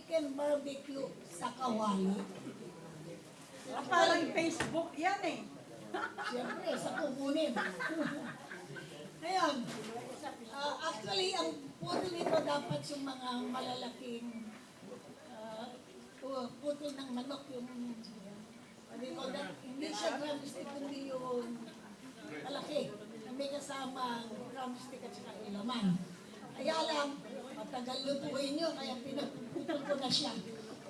chicken barbecue sa kawali. Parang Facebook yan eh. Siyempre, sa kukunin. Ngayon, actually, ang putol nito dapat yung mga malalaking putol ng manok, yung, what do you call that? Hindi siya drumstick, kundi yung malaki, na may kasama drumstick at saka ilaman. Kaya lang, matagal lutuin nyo, kaya pinagputol ko na siya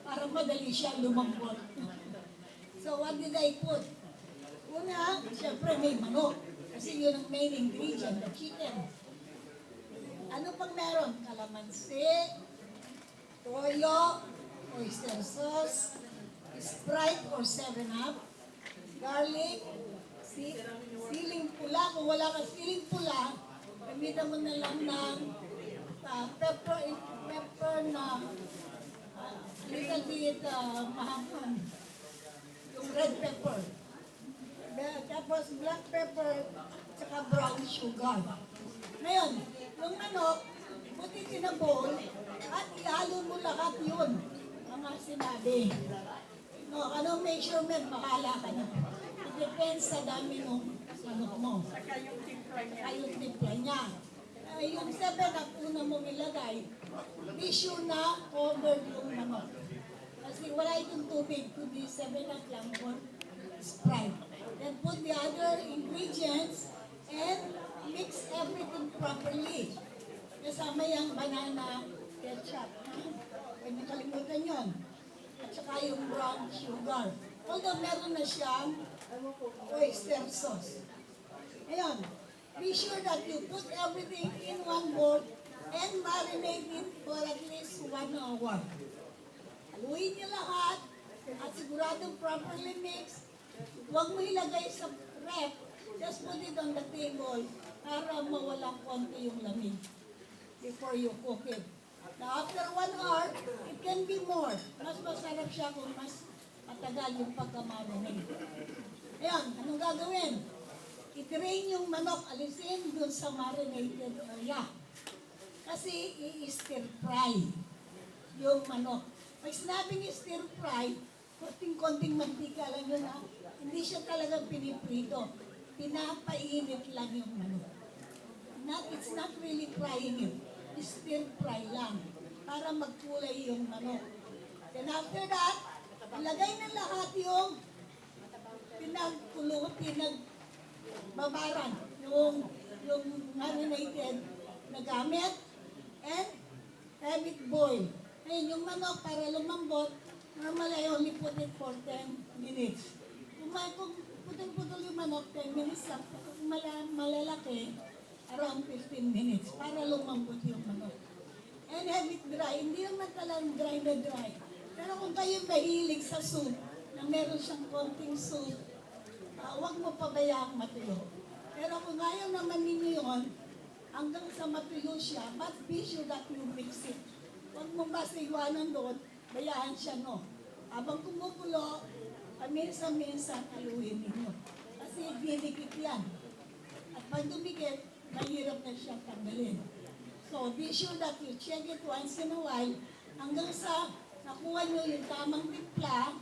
para madali siya lumambot. So what did I put? Una, siyempre may manok. Kasi yun ang main ingredient, the chicken. Ano pang meron? Kalamansi, toyo, oyster sauce, Sprite or 7-Up, garlic, siling pula. Kung wala ka siling pula, gamitan mo na lang ng pepper na little bit mahanghan. Yung red pepper. Tapos black pepper, tsaka brown sugar. Ngayon, yung manok, buti na bowl, at ihalo mo lahat yun, mga sinabi. No, anong measurement, bahala ka na. It depends sa dami ng manok mo. Saka yung timpla niya. Saka yung timpla niya. Yung 7-Up una mong ilagay, be sure na covered yung manok. Kasi wala itong tubig, kundi 7-Up lang or Sprite. Then put the other ingredients and mix everything properly. Kasama yung banana ketchup. Huwag nakalimutan yun. At saka yung brown sugar. Although meron na siyang oyster sauce. Ngayon, be sure that you put everything in one bowl and marinate it for at least 1 hour. Haluin niyo lahat at siguradong properly mixed. Huwag mo ilagay sa ref, just put it on the table para mawalang konti yung lamig before you cook it. Now, after 1 hour, it can be more. Mas masarap siya kung mas matagal yung pagkamarinate. Ayan, anong gagawin? I-drain yung manok, alisin dun sa marinated area. Kasi i-stir fry yung manok. Pag sinabing stir fry, konting-konting mantika lang yun ha. Hindi siya talagang piniprito. Pinapainit lang yung manok. It's not really frying it. Stir fry lang para magkulay yung manok. Then after that, ilagay na lahat yung pinagbabaran, yung marinated na gamit and have it boil. Ngayon, yung manok para lumambot, normally I only put it for 10 minutes. Kung putol-putol yung manok, 10 minutes lang. Kung malalaki, around 15 minutes para lumambot yung manok. And have it dry. Hindi naman talagang dry na dry. Pero kung kayo mahilig sa soup, na meron siyang konting soup, huwag mo pabayaang matuyo. Pero kung ayaw naman ninyo yun, hanggang sa matuyo siya, but be sure that you mix it. Huwag mo basta iwanan doon, bayaan siya, no? Habang kumukulo, minsan-minsan aluhin ninyo. Kasi dinikit yan. At pag dumikit, mahirap na siyang tanggalin. So, be sure that you check it once in a while hanggang sa nakuha nyo yung tamang timpla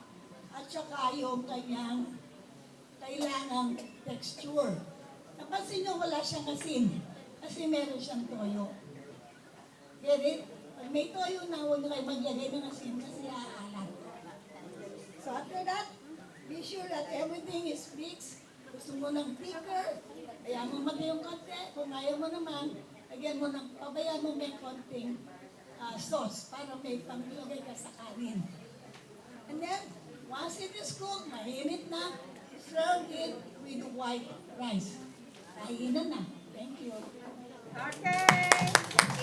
at saka yung kanyang kailangang texture. Napansin nyo wala siyang asin kasi meron siyang toyo. Get it? Pag may toyo na, huwag nyo kayo maglagay ng asin kasi aalat. So after that, be sure that everything is mixed. Gusto mo ng thicker, kaya mo yung konti. Kung ayaw mo naman, lagyan mo ng, pabayaan mo may konting sauce para may panglagay ka sa kanin. And then, once it is cooked, mainit na, serve it with white rice. Kainan na. Thank you. Okay.